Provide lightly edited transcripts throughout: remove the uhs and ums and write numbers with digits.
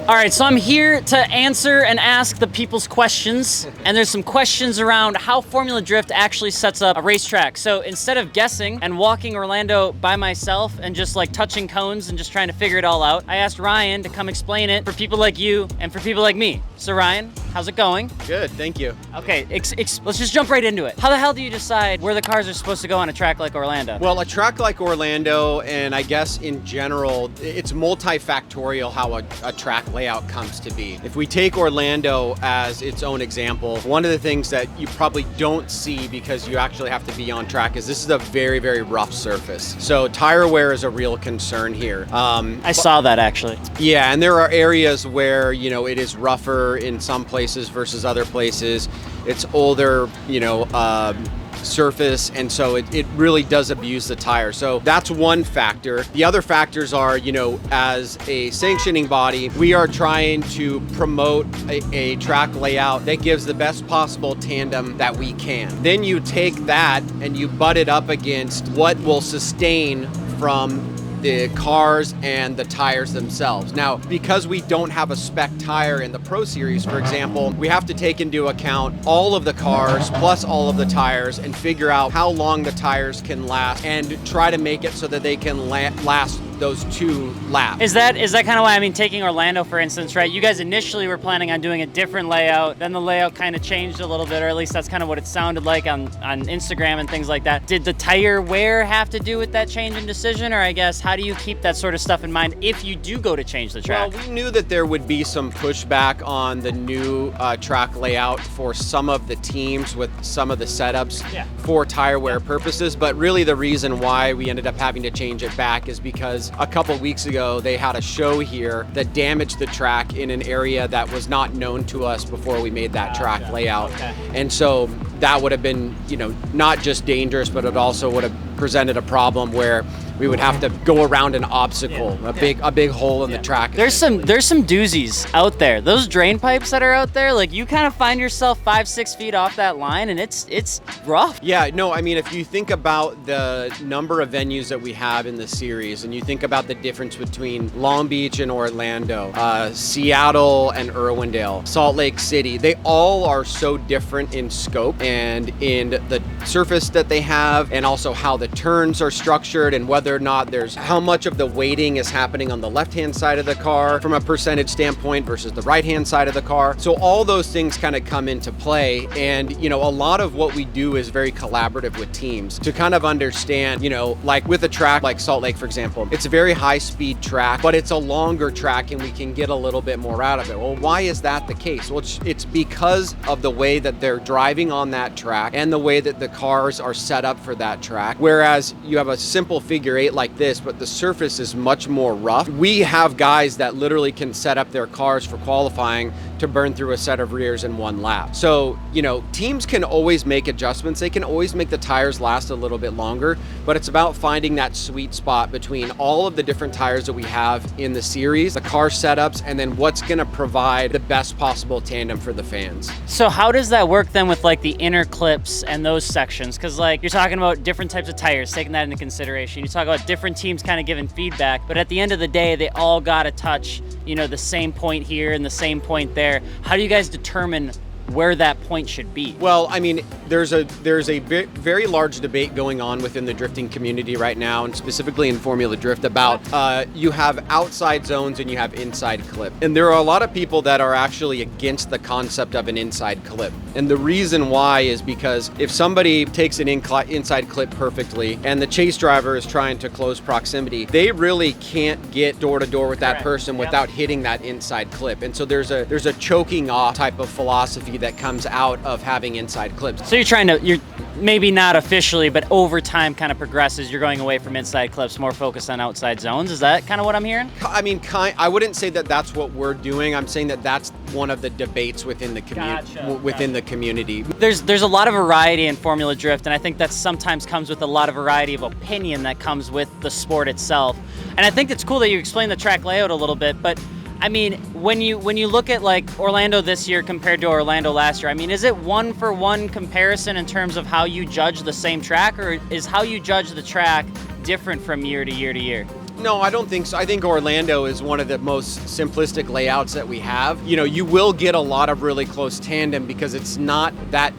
All right, so I'm here to answer and ask the people's questions. And there's some questions around how Formula Drift actually sets up a racetrack. So instead of guessing and walking Orlando by myself and just like touching cones and just trying to figure it all out, I asked Ryan to come explain it for people like you and for people like me. So Ryan, how's it going? Good, thank you. Okay, let's just jump right into it. How the hell do you decide where the cars are supposed to go on a track like Orlando? Well, a track like Orlando, and I guess in general, it's multifactorial how a track layout comes to be. If we take Orlando as its own example, one of the things that you probably don't see because you actually have to be on track is this is a very, very rough surface. So tire wear is a real concern here. I saw that actually. Yeah, and there are areas where, you know, it is rougher in some places versus other places. It's older, you know, surface, and so it really does abuse the tire. So that's one factor. The other factors are, you know, as a sanctioning body, we are trying to promote a track layout that gives the best possible tandem that we can. Then you take that and you butt it up against what will sustain from the cars and the tires themselves. Now, because we don't have a spec tire in the Pro Series, for example, we have to take into account all of the cars plus all of the tires and figure out how long the tires can last and try to make it so that they can last those 2 laps. Is that kind of why, I mean, taking Orlando, for instance, right? You guys initially were planning on doing a different layout, then the layout kind of changed a little bit, or at least that's kind of what it sounded like on Instagram and things like that. Did the tire wear have to do with that change in decision, or I guess, how do you keep that sort of stuff in mind if you do go to change the track? Well, we knew that there would be some pushback on the new track layout for some of the teams with some of the setups for tire wear purposes, but really the reason why we ended up having to change it back is because a couple weeks ago they had a show here that damaged the track in an area that was not known to us before we made that track layout. And so that would have been, you know, not just dangerous, but it also would have presented a problem where we would have to go around an obstacle, a big hole in the track. There's some doozies out there. Those drain pipes that are out there, like you kind of find yourself 5-6 feet off that line, and it's rough. Yeah, no, I mean, if you think about the number of venues that we have in the series, and you think about the difference between Long Beach and Orlando, Seattle and Irwindale, Salt Lake City, they all are so different in scope and in the surface that they have, and also how the turns are structured, and whether or not there's how much of the weighting is happening on the left-hand side of the car from a percentage standpoint versus the right-hand side of the car. So all those things kind of come into play, and you know, a lot of what we do is very collaborative with teams to kind of understand, you know, like with a track like Salt Lake, for example, it's a very high-speed track, but it's a longer track and we can get a little bit more out of it. Well, why is that the case? Well, it's because of the way that they're driving on that track and the way that the cars are set up for that track. Whereas you have a simple figure 8 like this, but the surface is much more rough. We have guys that literally can set up their cars for qualifying to burn through a set of rears in 1 lap. So, you know, teams can always make adjustments. They can always make the tires last a little bit longer, but it's about finding that sweet spot between all of the different tires that we have in the series, the car setups, and then what's gonna provide the best possible tandem for the fans. So how does that work then with like the inner clips and those sections? Because like you're talking about different types of tires, taking that into consideration. You talk about different teams kind of giving feedback, but at the end of the day, they all gotta touch, you know, the same point here and the same point there. How do you guys determine where that point should be? Well, I mean, there's a very large debate going on within the drifting community right now, and specifically in Formula Drift about you have outside zones and you have inside clip. And there are a lot of people that are actually against the concept of an inside clip. And the reason why is because if somebody takes an inside clip perfectly and the chase driver is trying to close proximity, they really can't get door to door with that person without hitting that inside clip. And so there's a choking off type of philosophy that comes out of having inside clips. So you're maybe not officially, but over time kind of progresses, you're going away from inside clips, more focused on outside zones. Is that kind of what I'm hearing? I mean, I wouldn't say that that's what we're doing. I'm saying that that's one of the debates within the community. There's a lot of variety in Formula Drift, and I think that sometimes comes with a lot of variety of opinion that comes with the sport itself. And I think it's cool that you explain the track layout a little bit, but I mean, when you look at like Orlando this year compared to Orlando last year, I mean, is it 1-for-1 comparison in terms of how you judge the same track, or is how you judge the track different from year to year to year? No, I don't think so. I think Orlando is one of the most simplistic layouts that we have. You know, you will get a lot of really close tandem because it's not that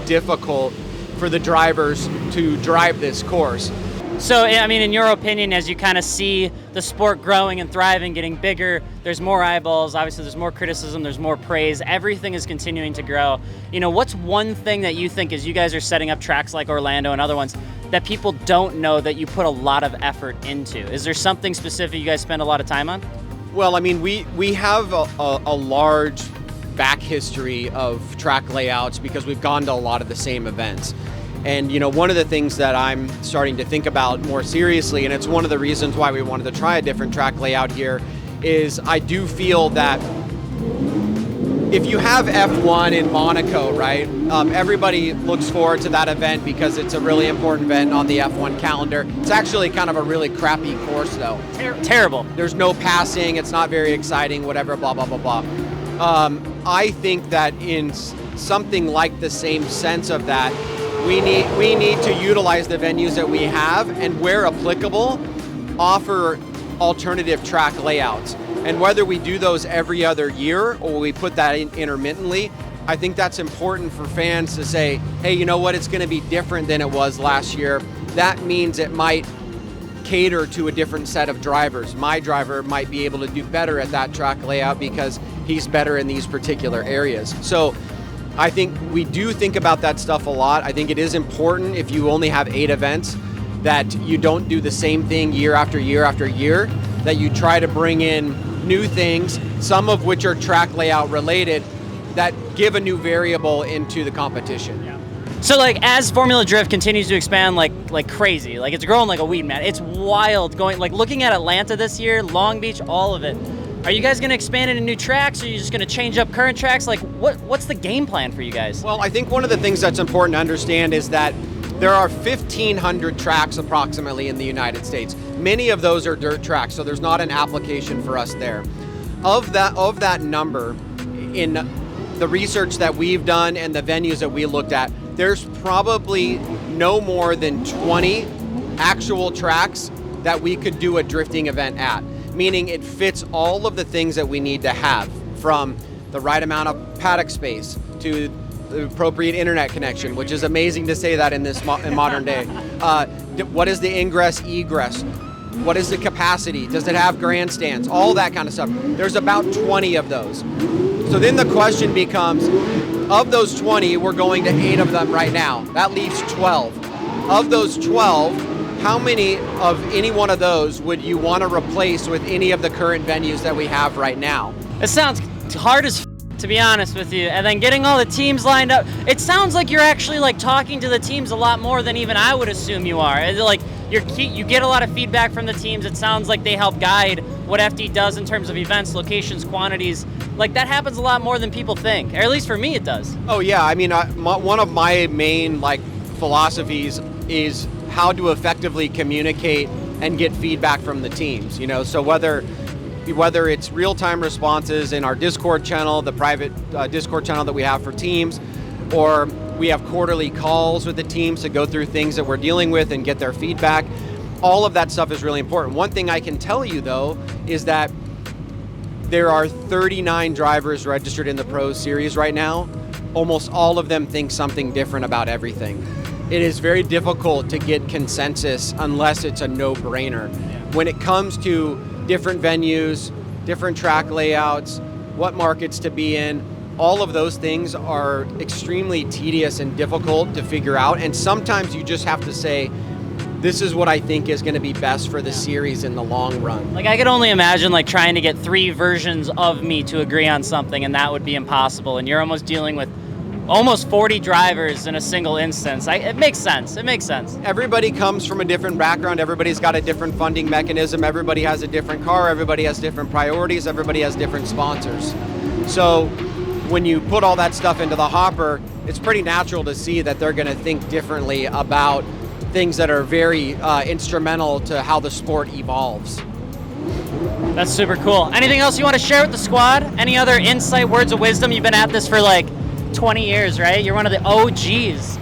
difficult for the drivers to drive this course. So, I mean, in your opinion, as you kind of see the sport growing and thriving, getting bigger, there's more eyeballs, obviously there's more criticism, there's more praise, everything is continuing to grow. You know, what's one thing that you think as you guys are setting up tracks like Orlando and other ones that people don't know that you put a lot of effort into? Is there something specific you guys spend a lot of time on? Well, I mean, we have a large back history of track layouts because we've gone to a lot of the same events. And, you know, one of the things that I'm starting to think about more seriously, and it's one of the reasons why we wanted to try a different track layout here, is I do feel that if you have F1 in Monaco, right, everybody looks forward to that event because it's a really important event on the F1 calendar. It's actually kind of a really crappy course, though. Terrible. There's no passing, it's not very exciting, whatever, blah, blah, blah, blah. I think that in something like the same sense of that, we need to utilize the venues that we have and, where applicable, offer alternative track layouts. And whether we do those every other year or we put that in intermittently, I think that's important for fans to say, hey, you know what, it's going to be different than it was last year. That means it might cater to a different set of drivers. My driver might be able to do better at that track layout because he's better in these particular areas. So I think we do think about that stuff a lot. I think it is important, if you only have 8 events, that you don't do the same thing year after year after year, that you try to bring in new things, some of which are track layout related, that give a new variable into the competition. Yeah. So, like, as Formula Drift continues to expand like crazy, like it's growing like a weed, man. It's wild going, like looking at Atlanta this year, Long Beach, all of it. Are you guys going to expand into new tracks? Or are you just going to change up current tracks? Like, what's the game plan for you guys? Well, I think one of the things that's important to understand is that there are 1,500 tracks approximately in the United States. Many of those are dirt tracks, so there's not an application for us there. Of that number, in the research that we've done and the venues that we looked at, there's probably no more than 20 actual tracks that we could do a drifting event at. Meaning it fits all of the things that we need to have, from the right amount of paddock space to the appropriate internet connection, which is amazing to say that in this in modern day. What is the ingress, egress? What is the capacity? Does it have grandstands? All that kind of stuff. There's about 20 of those. So then the question becomes, of those 20, we're going to 8 of them right now. That leaves 12. Of those 12, how many of any one of those would you want to replace with any of the current venues that we have right now? It sounds hard as to be honest with you. And then getting all the teams lined up. It sounds like you're actually like talking to the teams a lot more than even I would assume you are. Like you get a lot of feedback from the teams. It sounds like they help guide what FD does in terms of events, locations, quantities. Like that happens a lot more than people think, or at least for me it does. Oh yeah, I mean, one of my main philosophies is how to effectively communicate and get feedback from the teams. You know, so whether it's real-time responses in our Discord channel, the private Discord channel that we have for teams, or we have quarterly calls with the teams to go through things that we're dealing with and get their feedback. All of that stuff is really important. One thing I can tell you though is that there are 39 drivers registered in the Pro Series right now. Almost all of them think something different about everything. It is very difficult to get consensus unless it's a no-brainer. When it comes to different venues, different track layouts, what markets to be in, all of those things are extremely tedious and difficult to figure out. And sometimes you just have to say, this is what I think is going to be best for the series in the long run. Like I could only imagine like trying to get 3 versions of me to agree on something, and that would be impossible. And you're almost dealing with almost 40 drivers in a single instance. It makes sense. It makes sense. Everybody comes from a different background. Everybody's got a different funding mechanism. Everybody has a different car. Everybody has different priorities. Everybody has different sponsors. So when you put all that stuff into the hopper, it's pretty natural to see that they're going to think differently about things that are very instrumental to how the sport evolves. That's super cool. Anything else you want to share with the squad? Any other insight, words of wisdom? You've been at this for like 20 years, right? You're one of the OGs.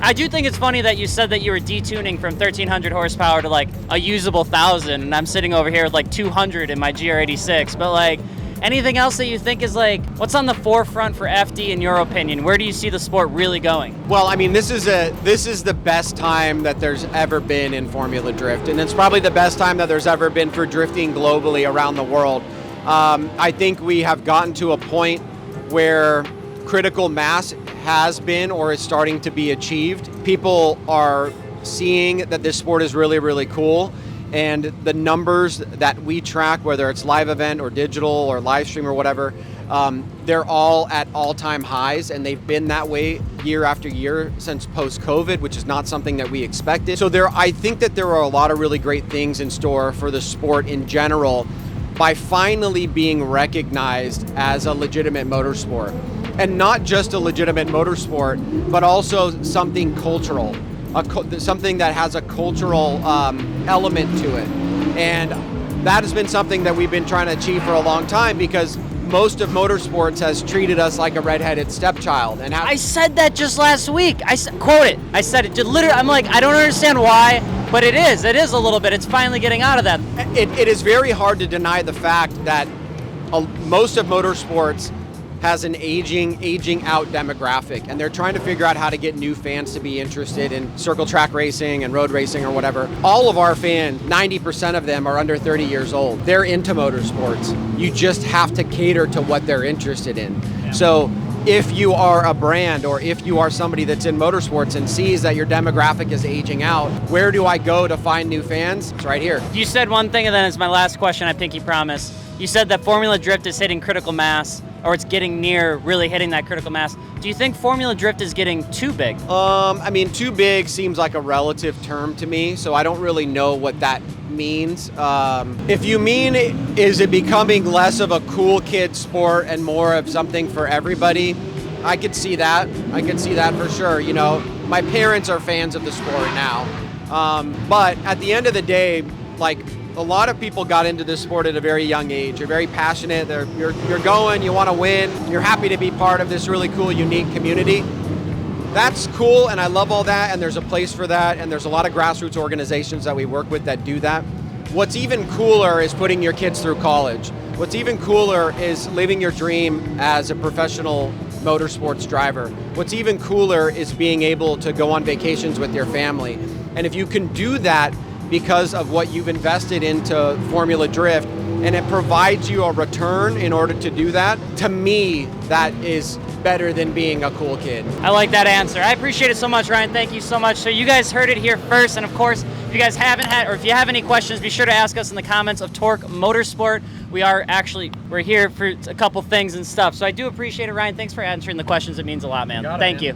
I do think it's funny that you said that you were detuning from 1,300 horsepower to like a usable 1,000, and I'm sitting over here with like 200 in my GR86. But like, anything else that you think is like, what's on the forefront for FD in your opinion? Where do you see the sport really going? Well, I mean, this is the best time that there's ever been in Formula Drift, and it's probably the best time that there's ever been for drifting globally around the world. I think we have gotten to a point where critical mass has been or is starting to be achieved. People are seeing that this sport is really, really cool, and the numbers that we track, whether it's live event or digital or live stream or whatever, they're all at all-time highs, and they've been that way year after year since post-COVID, which is not something that we expected. So I think that there are a lot of really great things in store for the sport in general by finally being recognized as a legitimate motorsport. And not just a legitimate motorsport, but also something cultural, something that has a cultural element to it. And that has been something that we've been trying to achieve for a long time, because most of motorsports has treated us like a redheaded stepchild. And I said that just last week. Quote it. I said it. Literally, I'm like, I don't understand why, but it is a little bit. It's finally getting out of that. It is very hard to deny the fact that most of motorsports has an aging out demographic, and they're trying to figure out how to get new fans to be interested in circle track racing and road racing or whatever. All of our fans, 90% of them are under 30 years old. They're into motorsports. You just have to cater to what they're interested in. Yeah. So if you are a brand, or if you are somebody that's in motorsports and sees that your demographic is aging out, where do I go to find new fans? It's right here. You said one thing, and then it's my last question, I pinky promise. You said that Formula Drift is hitting critical mass, or it's getting near really hitting that critical mass. Do you think Formula Drift is getting too big? I mean, too big seems like a relative term to me, so I don't really know what that means. If you mean, is it becoming less of a cool kid sport and more of something for everybody, I could see that. I could see that for sure. You know, my parents are fans of the sport now. But at the end of the day, like, a lot of people got into this sport at a very young age. You're very passionate. You're going, you want to win. You're happy to be part of this really cool, unique community. That's cool, and I love all that, and there's a place for that, and there's a lot of grassroots organizations that we work with that do that. What's even cooler is putting your kids through college. What's even cooler is living your dream as a professional motorsports driver. What's even cooler is being able to go on vacations with your family. And if you can do that because of what you've invested into Formula Drift, and it provides you a return in order to do that, to me, that is better than being a cool kid. I like that answer. I appreciate it so much, Ryan. Thank you so much. So you guys heard it here first, and of course, if you guys haven't had, or if you have any questions, be sure to ask us in the comments of Torque Motorsport. We're here for a couple things and stuff. So I do appreciate it, Ryan. Thanks for answering the questions. It means a lot, man. Thank you.